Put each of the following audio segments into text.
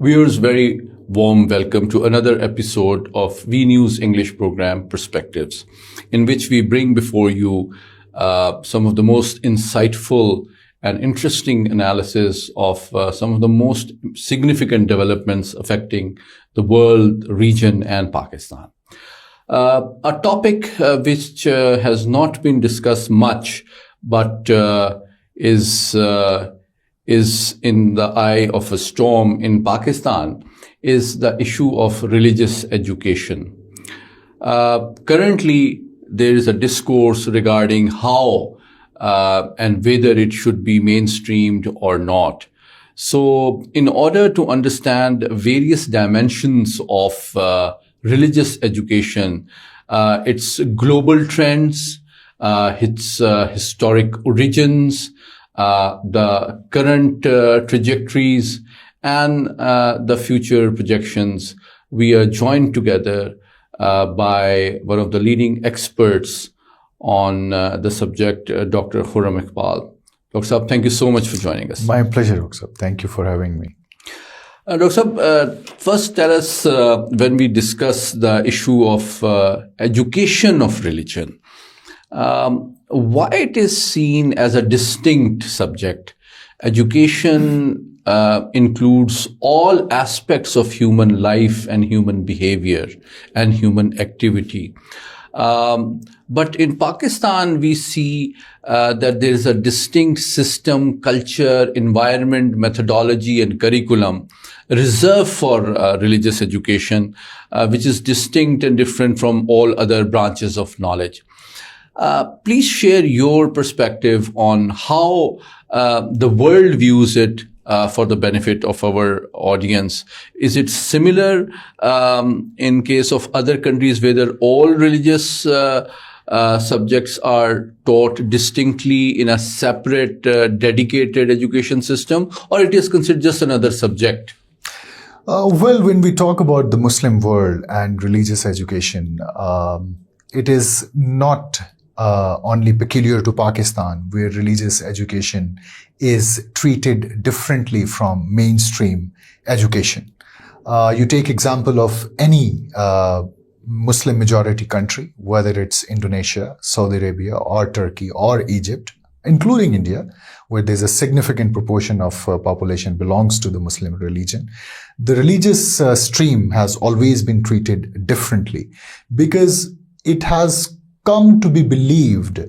Viewers, very warm welcome to another episode of V News English program Perspectives, in which we bring before you some of the most insightful and interesting analysis of some of the most significant developments affecting the world, region, and Pakistan. A topic which has not been discussed much, but is in the eye of a storm in Pakistan, is the issue of religious education. Currently, there is a discourse regarding how and whether it should be mainstreamed or not. So, in order to understand various dimensions of religious education, its global trends, its historic origins, the current trajectories, and the future projections, we are joined together by one of the leading experts on the subject, Dr. Khuram Iqbal. Dr. Saab, thank you so much for joining us. My pleasure, Dr. Saab. Thank you for having me. Dr. Saab, first tell us, when we discuss the issue of education of religion, why it is seen as a distinct subject. Education includes all aspects of human life and human behavior and human activity. But in Pakistan, we see that there is a distinct system, culture, environment, methodology, and curriculum reserved for religious education, which is distinct and different from all other branches of knowledge. Please share your perspective on how the world views it for the benefit of our audience. Is it similar in case of other countries, whether all religious subjects are taught distinctly in a separate, dedicated education system, or it is considered just another subject? Well, when we talk about the Muslim world and religious education, it is not only peculiar to Pakistan, where religious education is treated differently from mainstream education. You take example of any Muslim majority country, whether it's Indonesia, Saudi Arabia, or Turkey, or Egypt, including India, where there's a significant proportion of population belongs to the Muslim religion. The religious stream has always been treated differently because it has come to be believed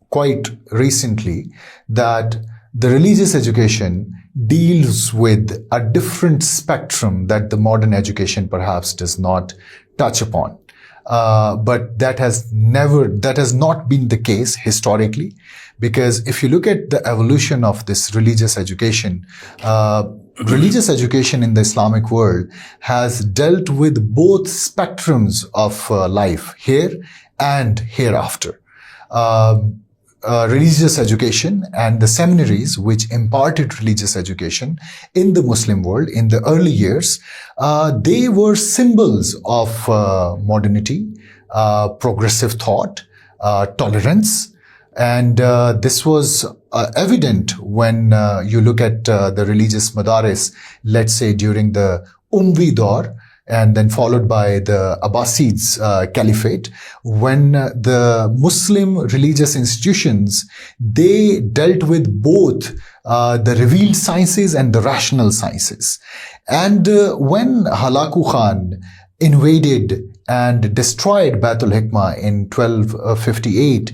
quite recently that the religious education deals with a different spectrum that the modern education perhaps does not touch upon. But that has not been the case historically, because if you look at the evolution of this religious education in the Islamic world has dealt with both spectrums of life here and hereafter. Religious education and the seminaries which imparted religious education in the Muslim world in the early years, they were symbols of modernity, progressive thought, tolerance. And this was evident when you look at the religious madaris, let's say during the Umayya Dor, and then followed by the Abbasids Caliphate, when the Muslim religious institutions, they dealt with both the revealed sciences and the rational sciences. And when Halaku Khan invaded and destroyed Baitul Hikmah in 1258,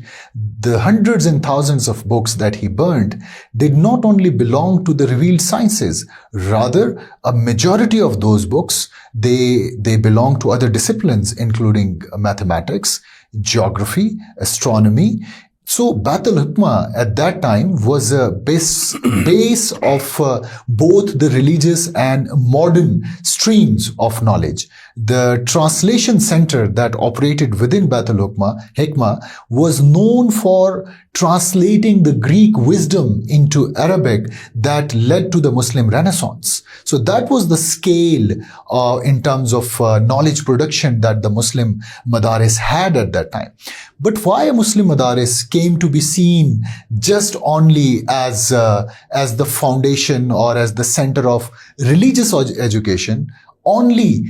the hundreds and thousands of books that he burned did not only belong to the revealed sciences, rather a majority of those books, they belong to other disciplines, including mathematics, geography, astronomy. So Baitul Hikmah at that time was a base of both the religious and modern streams of knowledge. the translation center that operated within Baitul Hikmah was known for translating the Greek wisdom into Arabic that led to the Muslim Renaissance. So that was the scale in terms of knowledge production that the Muslim Madaris had at that time. But why Muslim Madaris came to be seen just only as the foundation or as the center of religious education, only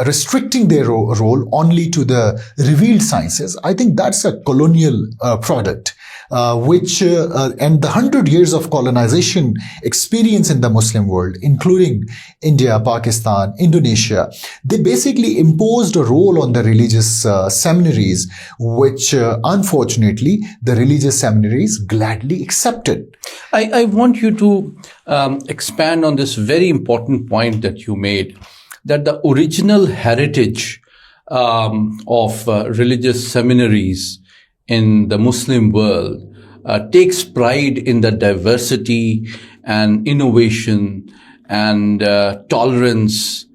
restricting their role only to the revealed sciences, I think that's a colonial product. And the 100 years of colonization experience in the Muslim world, including India, Pakistan, Indonesia, they basically imposed a role on the religious seminaries, which unfortunately the religious seminaries gladly accepted. I want you to expand on this very important point that you made, that the original heritage of religious seminaries in the Muslim world takes pride in the diversity and innovation and tolerance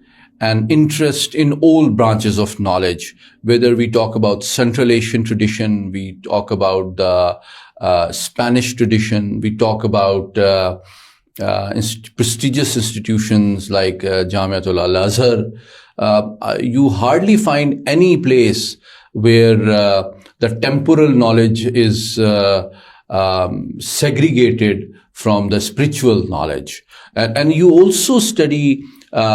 and interest in all branches of knowledge. Whether we talk about Central Asian tradition, we talk about the Spanish tradition, we talk about prestigious institutions like Jamiatul Al-Azhar. You hardly find any place where the temporal knowledge is segregated from the spiritual knowledge. And you also study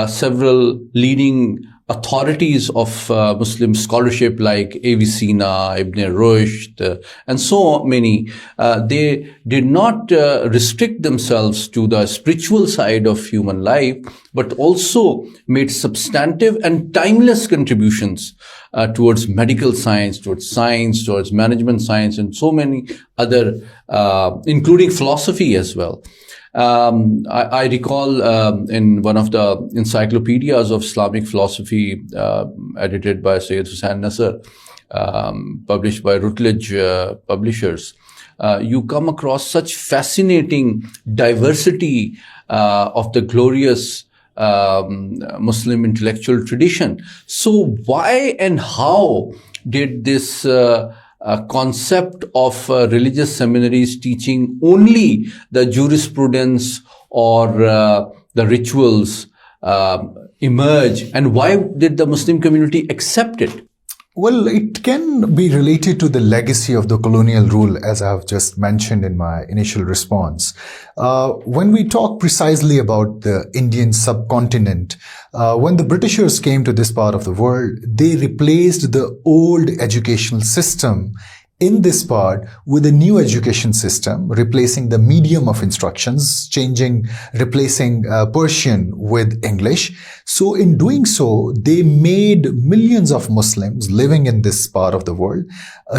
several leading authorities of Muslim scholarship like Avicenna, Ibn Rushd, and so many. They did not restrict themselves to the spiritual side of human life, but also made substantive and timeless contributions towards medical science, towards management science, and so many other, including philosophy as well. I recall in one of the encyclopedias of Islamic philosophy edited by Sayyid Hussain Nasr, published by Routledge Publishers, you come across such fascinating diversity of the glorious Muslim intellectual tradition. So why and how did this concept of religious seminaries teaching only the jurisprudence or the rituals emerge, and why did the Muslim community accept it? Well, it can be related to the legacy of the colonial rule, as I have just mentioned in my initial response. When we talk precisely about the Indian subcontinent, when the Britishers came to this part of the world, they replaced the old educational system in this part with a new education system, replacing the medium of instructions, replacing Persian with English. So in doing so, they made millions of Muslims living in this part of the world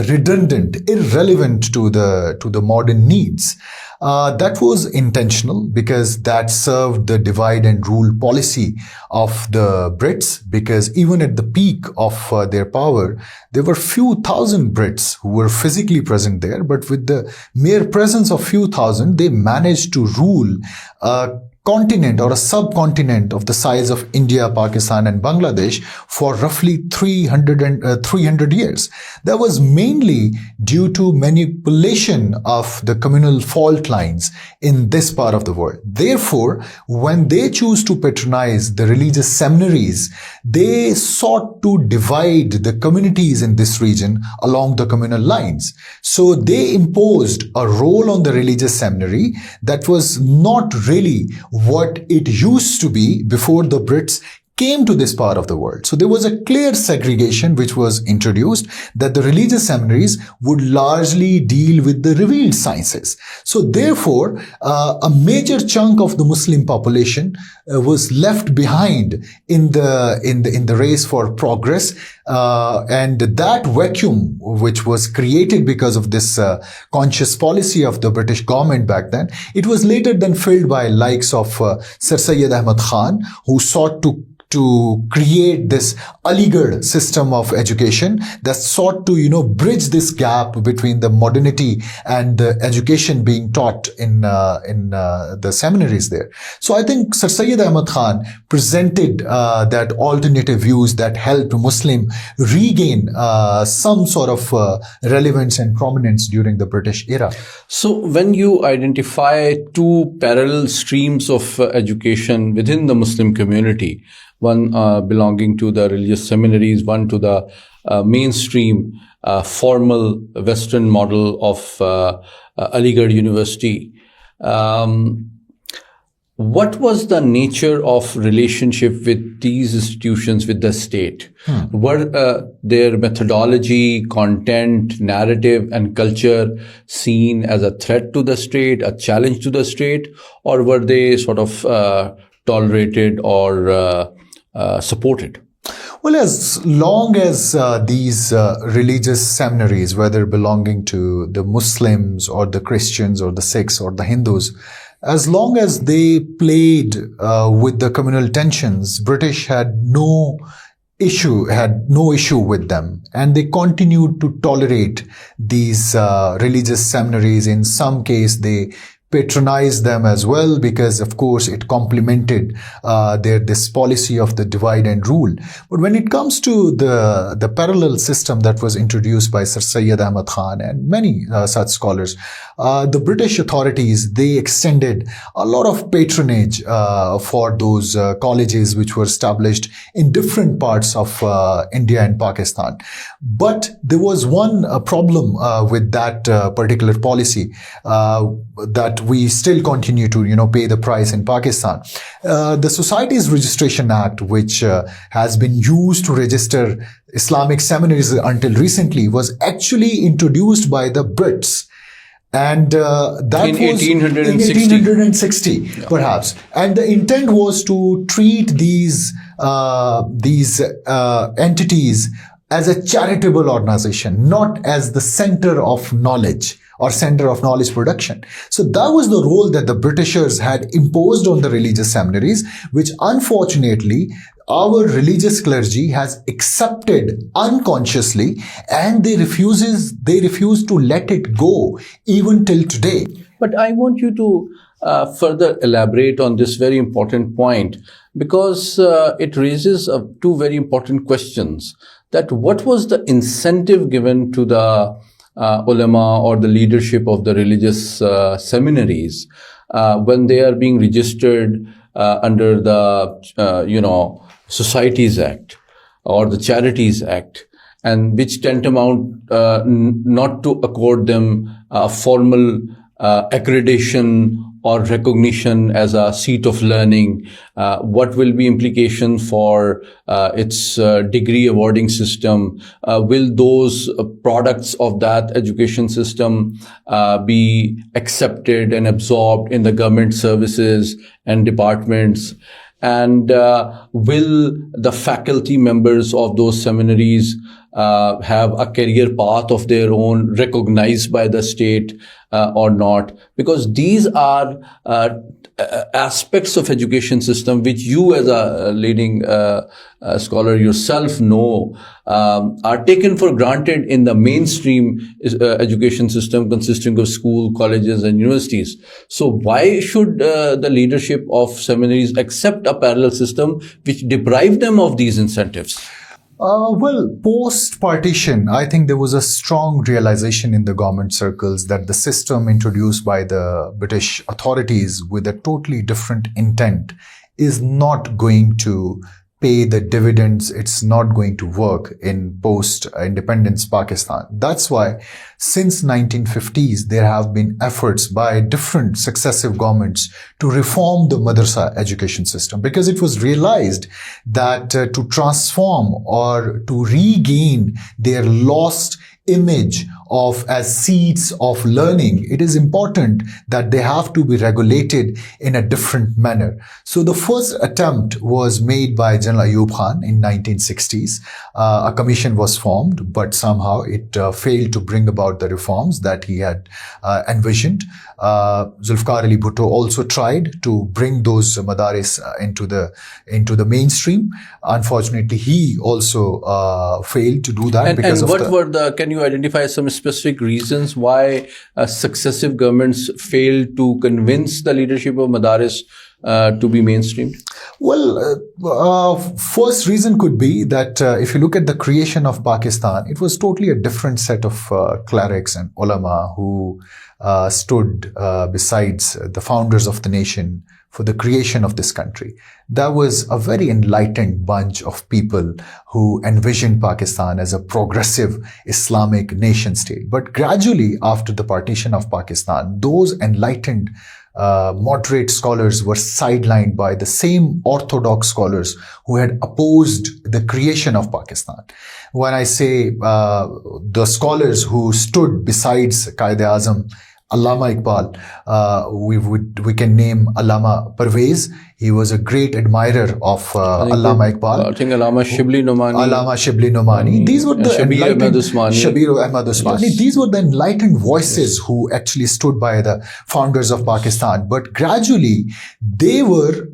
redundant, irrelevant to the modern needs. That was intentional because that served the divide and rule policy of the Brits, because even at the peak of their power, there were few thousand Brits who were physically present there, but with the mere presence of few thousand, they managed to rule a continent or a subcontinent of the size of India, Pakistan, and Bangladesh for roughly 300 years. That was mainly due to manipulation of the communal fault lines in this part of the world. Therefore, when they choose to patronize the religious seminaries, they sought to divide the communities in this region along the communal lines. So they imposed a role on the religious seminary that was not really what it used to be before the Brits came to this part of the world. So there was a clear segregation which was introduced, that the religious seminaries would largely deal with the revealed sciences. So therefore, a major chunk of the Muslim population was left behind in the race for progress, and that vacuum which was created because of this conscious policy of the British government back then, it was later then filled by likes of Sir Syed Ahmad Khan, who sought to to create this Aligarh system of education that sought to, bridge this gap between the modernity and the education being taught in the seminaries there. So I think Sir Syed Ahmad Khan presented that alternative views that helped Muslim regain some sort of relevance and prominence during the British era. So when you identify two parallel streams of education within the Muslim community, one belonging to the religious seminaries, one to the mainstream formal Western model of Aligarh University, what was the nature of relationship with these institutions with the state? Were their methodology, content, narrative, and culture seen as a threat to the state, a challenge to the state, or were they sort of tolerated or supported? Well, as long as these religious seminaries, whether belonging to the Muslims or the Christians or the Sikhs or the Hindus, as long as they played with the communal tensions, British had no issue with them, and they continued to tolerate these religious seminaries. In some case, they patronized them as well, because of course it complemented this policy of the divide and rule. But when it comes to the parallel system that was introduced by Sir Syed Ahmad Khan and many such scholars, the British authorities, they extended a lot of patronage for those colleges which were established in different parts of India and Pakistan. But there was one problem with that particular policy that we still continue to, pay the price in Pakistan. The Societies Registration Act, which has been used to register Islamic seminaries until recently, was actually introduced by the Brits. And that in was 1860. in 1860, perhaps. And the intent was to treat these entities as a charitable organization, not as the center of knowledge or center of knowledge production. So that was the role that the Britishers had imposed on the religious seminaries, which unfortunately our religious clergy has accepted unconsciously, and they refuse to let it go even till today. But I want you to further elaborate on this very important point, because it raises two very important questions. That what was the incentive given to the ulama or the leadership of the religious seminaries when they are being registered under the Societies Act or the Charities Act, and which tantamount not to accord them a formal accreditation or recognition as a seat of learning? What will be implication for its degree awarding system? Will those products of that education system be accepted and absorbed in the government services and departments? And will the faculty members of those seminaries have a career path of their own recognized by the state or not? Because these are aspects of education system which you as a leading scholar yourself know are taken for granted in the mainstream education system consisting of school, colleges and universities. So why should the leadership of seminaries accept a parallel system which deprive them of these incentives? Well, post-partition, I think there was a strong realization in the government circles that the system introduced by the British authorities with a totally different intent is not going to pay the dividends. It's not going to work in post-independence Pakistan. That's why since 1950s, there have been efforts by different successive governments to reform the madrasa education system, because it was realized that to transform or to regain their lost image as seats of learning, it is important that they have to be regulated in a different manner. So the first attempt was made by General Ayub Khan in 1960s. A commission was formed, but somehow it failed to bring about the reforms that he had envisioned. Zulfikar Ali Bhutto also tried to bring those madaris into the mainstream. Unfortunately, he also failed to do that. Can you identify some specific reasons why successive governments failed to convince the leadership of madaris to be mainstreamed? Well, first reason could be that if you look at the creation of Pakistan, it was totally a different set of clerics and ulama who stood besides the founders of the nation for the creation of this country. That was a very enlightened bunch of people who envisioned Pakistan as a progressive Islamic nation state. But gradually, after the partition of Pakistan, those enlightened moderate scholars were sidelined by the same orthodox scholars who had opposed the creation of Pakistan. When I say the scholars who stood besides Qaid-e-Azam, Allama Iqbal, we can name Allama Parvez. He was a great admirer of Allama Iqbal. I think Allama Shibli Nomani. These were the enlightened Shabir Ahmad Usmani. Yes. These were the enlightened voices who actually stood by the founders of Pakistan. But gradually, they were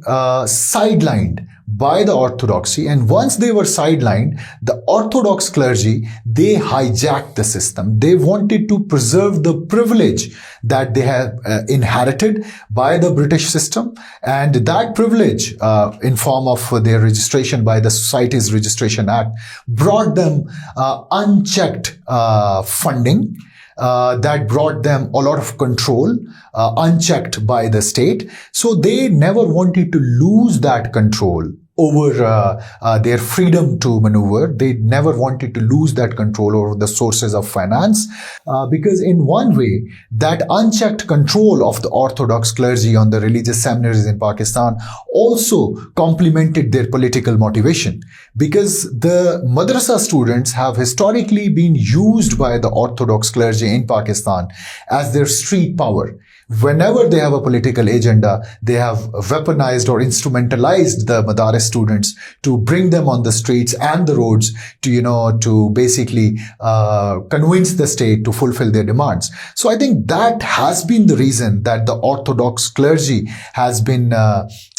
sidelined by the orthodoxy, and once they were sidelined, the orthodox clergy, they hijacked the system. They wanted to preserve the privilege that they have inherited by the British system, and that privilege in form of their registration by the Societies Registration Act brought them unchecked funding. That brought them a lot of control, unchecked by the state. So they never wanted to lose that control over their freedom to maneuver. They never wanted to lose that control over the sources of finance, because in one way, that unchecked control of the orthodox clergy on the religious seminaries in Pakistan also complemented their political motivation, because the madrasa students have historically been used by the orthodox clergy in Pakistan as their street power. Whenever they have a political agenda, they have weaponized or instrumentalized the Madaris students to bring them on the streets and the roads to basically convince the state to fulfill their demands. So I think that has been the reason that the Orthodox clergy has been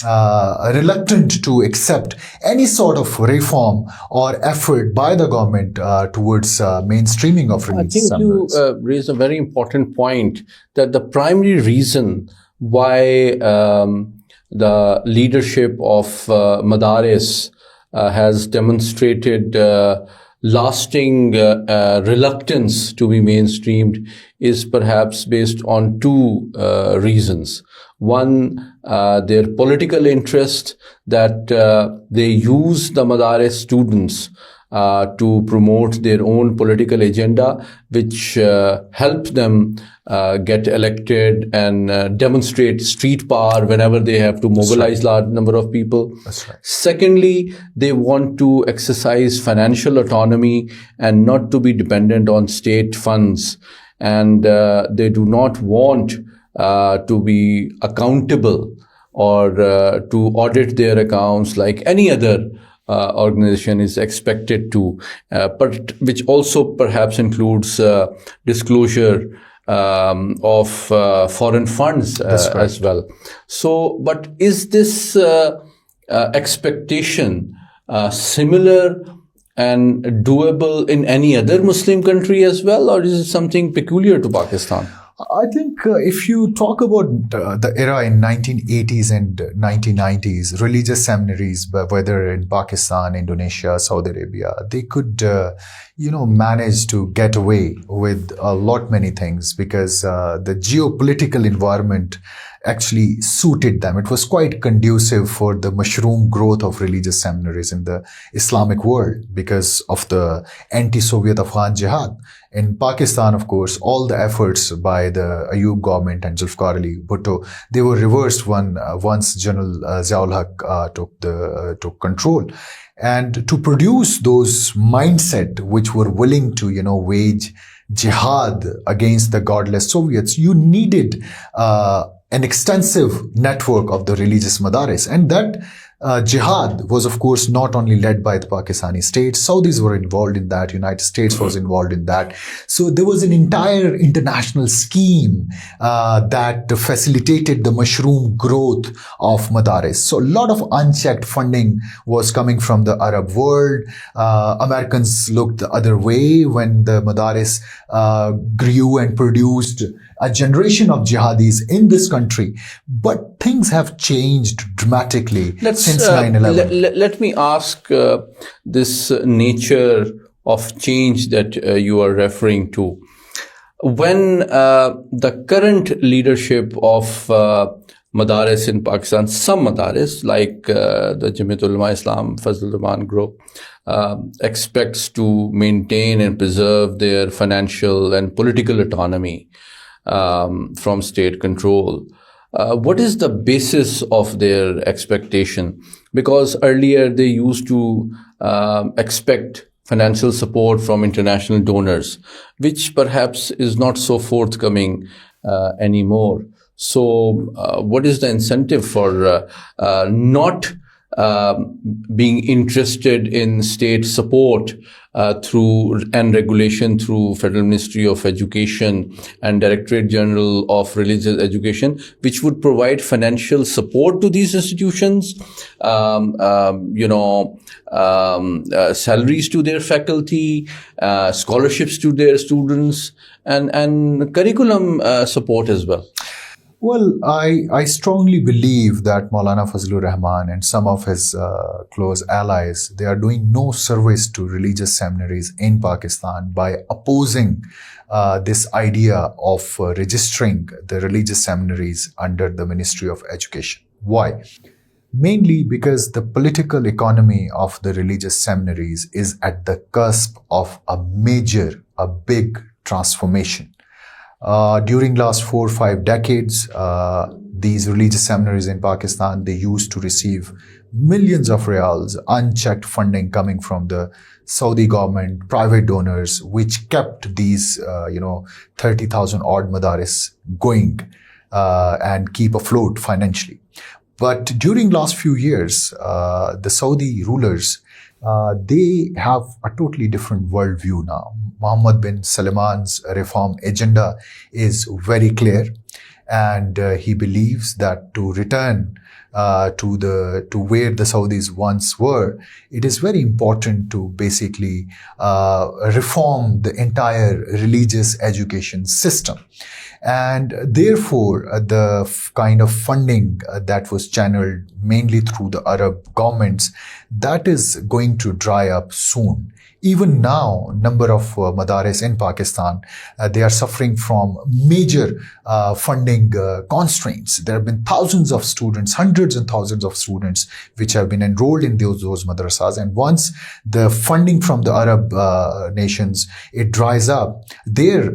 reluctant to accept any sort of reform or effort by the government towards mainstreaming of religious seminaries. I think you raise a very important point, that the primary reason why the leadership of Madaris has demonstrated lasting reluctance to be mainstreamed is perhaps based on two reasons. One, their political interest, that they use the Madaris students to promote their own political agenda, which help them get elected and demonstrate street power whenever they have to mobilize large number of people. That's right. Secondly, they want to exercise financial autonomy and not to be dependent on state funds. And they do not want to be accountable or to audit their accounts like any other organization is expected to, but which also perhaps includes disclosure of foreign funds as well. So, but is this expectation similar and doable in any other Muslim country as well, or is it something peculiar to Pakistan? I think if you talk about the era in 1980s and 1990s, religious seminaries, whether in Pakistan, Indonesia, Saudi Arabia, they could, manage to get away with a lot many things because the geopolitical environment actually suited them. It was quite conducive for the mushroom growth of religious seminaries in the Islamic world because of the anti-Soviet Afghan jihad. In Pakistan, of course, all the efforts by the Ayub government and Zulfikar Ali Bhutto, they were reversed once General Ziaul Haq took control. And to produce those mindset which were willing to, wage jihad against the godless Soviets, you needed an extensive network of the religious madaris. And that jihad was, of course, not only led by the Pakistani state. Saudis were involved in that. United States was involved in that. So there was an entire international scheme that facilitated the mushroom growth of madaris. So a lot of unchecked funding was coming from the Arab world. Americans looked the other way when the madaris grew and produced a generation of jihadis in this country. But things have changed dramatically since 9/11. Let me ask this nature of change that you are referring to. When the current leadership of Madaris in Pakistan, some Madaris like the Jamiat Ulama Islam Fazl Rahman group expects to maintain and preserve their financial and political autonomy from state control. What is the basis of their expectation? Because earlier they used to expect financial support from international donors, which perhaps is not so forthcoming anymore. So what is the incentive for not being interested in state support through and regulation through Federal Ministry of Education and Directorate General of Religious Education, which would provide financial support to these institutions, salaries to their faculty, scholarships to their students, and curriculum support as well? Well, I strongly believe that Maulana Fazlur Rahman and some of his close allies, they are doing no service to religious seminaries in Pakistan by opposing this idea of registering the religious seminaries under the Ministry of Education. Why? Mainly because the political economy of the religious seminaries is at the cusp of a big transformation. During last 4 or 5 decades, these religious seminaries in Pakistan, they used to receive millions of riyals, unchecked funding coming from the Saudi government, private donors, which kept these, 30,000 odd madaris going and keep afloat financially. But during last few years, the Saudi rulers, they have a totally different worldview now. Mohammed bin Salman's reform agenda is very clear, and he believes that to return to where the Saudis once were, it is very important to basically reform the entire religious education system. And therefore, the kind of funding that was channeled mainly through the Arab governments, that is going to dry up soon. Even now, number of madaris in Pakistan, they are suffering from major funding constraints. There have been thousands of students, hundreds and thousands of students, which have been enrolled in those madrasas. And once the funding from the Arab nations, it dries up, their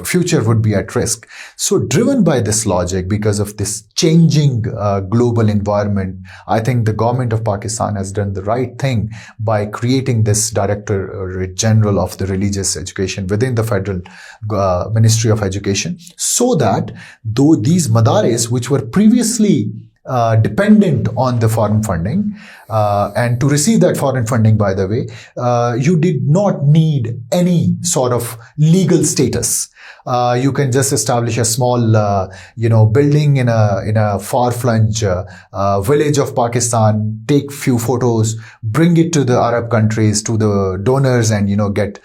future would be at risk. So driven by this logic, because of this changing global environment, I think the government of Pakistan has done the right thing by creating this Director General of the Religious Education within the Federal Ministry of Education, so that though these madaris, which were previously dependent on the foreign funding, and to receive that foreign funding, by the way, you did not need any sort of legal status. You can just establish a small, building in a far-flung village of Pakistan, take few photos, bring it to the Arab countries, to the donors, and, get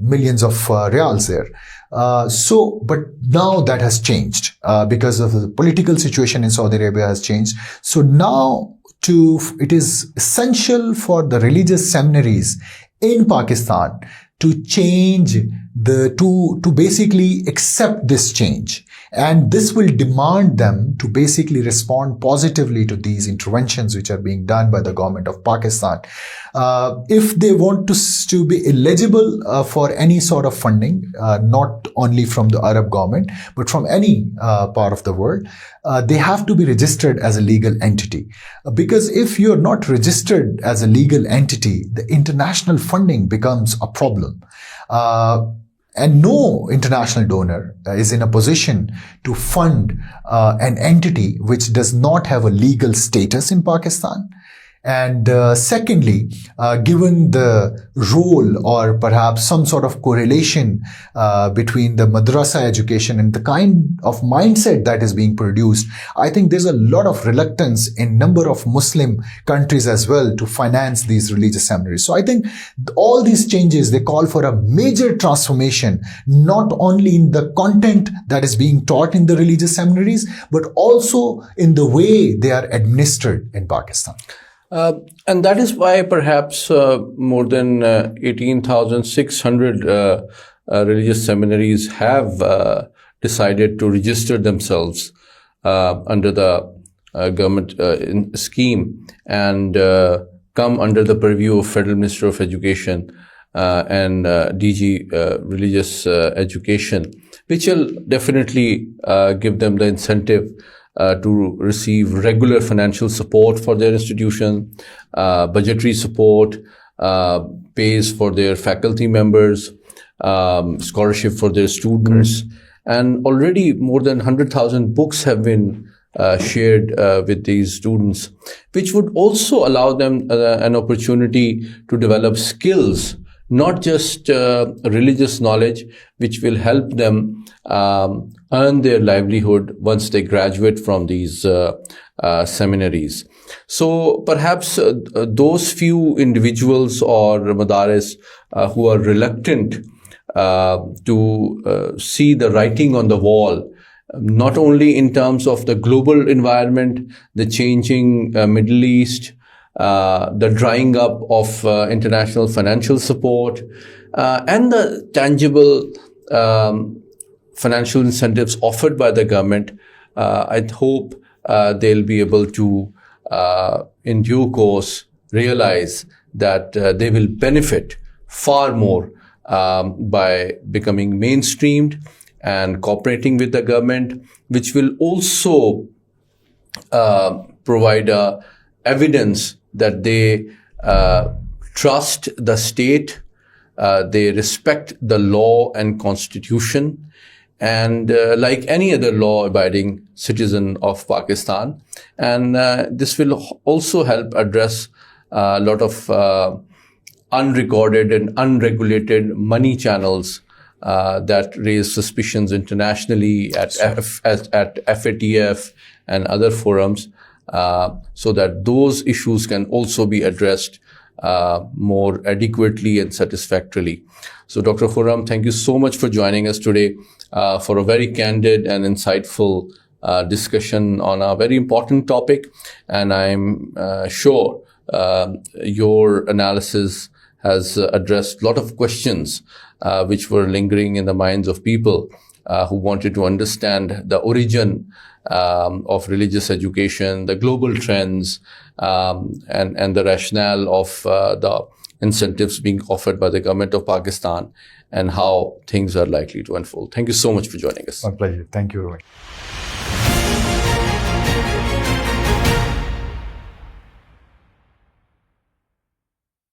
millions of riyals there. But now that has changed because of the political situation in Saudi Arabia has changed. So now it is essential for the religious seminaries in Pakistan to change to basically accept this change And this will demand them to basically respond positively to these interventions which are being done by the government of Pakistan. If they want to be eligible for any sort of funding, not only from the Arab government, but from any part of the world, they have to be registered as a legal entity. Because if you're not registered as a legal entity, the international funding becomes a problem. And no international donor is in a position to fund an entity which does not have a legal status in Pakistan. And secondly, given the role or perhaps some sort of correlation between the madrasa education and the kind of mindset that is being produced, I think there's a lot of reluctance in number of Muslim countries as well to finance these religious seminaries. So I think all these changes, they call for a major transformation, not only in the content that is being taught in the religious seminaries, but also in the way they are administered in Pakistan. And that is why perhaps more than 18,600 religious seminaries have decided to register themselves under the government scheme and come under the purview of Federal Minister of Education and DG Religious Education, which will definitely give them the incentive to receive regular financial support for their institution, budgetary support, pays for their faculty members, scholarship for their students. And already more than 100,000 books have been shared with these students, which would also allow them an opportunity to develop skills, not just religious knowledge, which will help them earn their livelihood once they graduate from these seminaries. So perhaps those few individuals or madaris who are reluctant to see the writing on the wall, not only in terms of the global environment, the changing Middle East, the drying up of international financial support, and the tangible financial incentives offered by the government, I hope they'll be able to, in due course, realize that they will benefit far more by becoming mainstreamed and cooperating with the government, which will also provide evidence that they trust the state, they respect the law and constitution, and like any other law-abiding citizen of Pakistan. And this will also help address a lot of unrecorded and unregulated money channels that raise suspicions internationally at FATF and other forums, so that those issues can also be addressed more adequately and satisfactorily. So Dr. Khuram, thank you so much for joining us today for a very candid and insightful discussion on a very important topic. And I'm sure your analysis has addressed a lot of questions which were lingering in the minds of people who wanted to understand the origin of religious education, the global trends, and the rationale of the incentives being offered by the government of Pakistan and how things are likely to unfold. Thank you so much for joining us. My pleasure. Thank you, Rohit.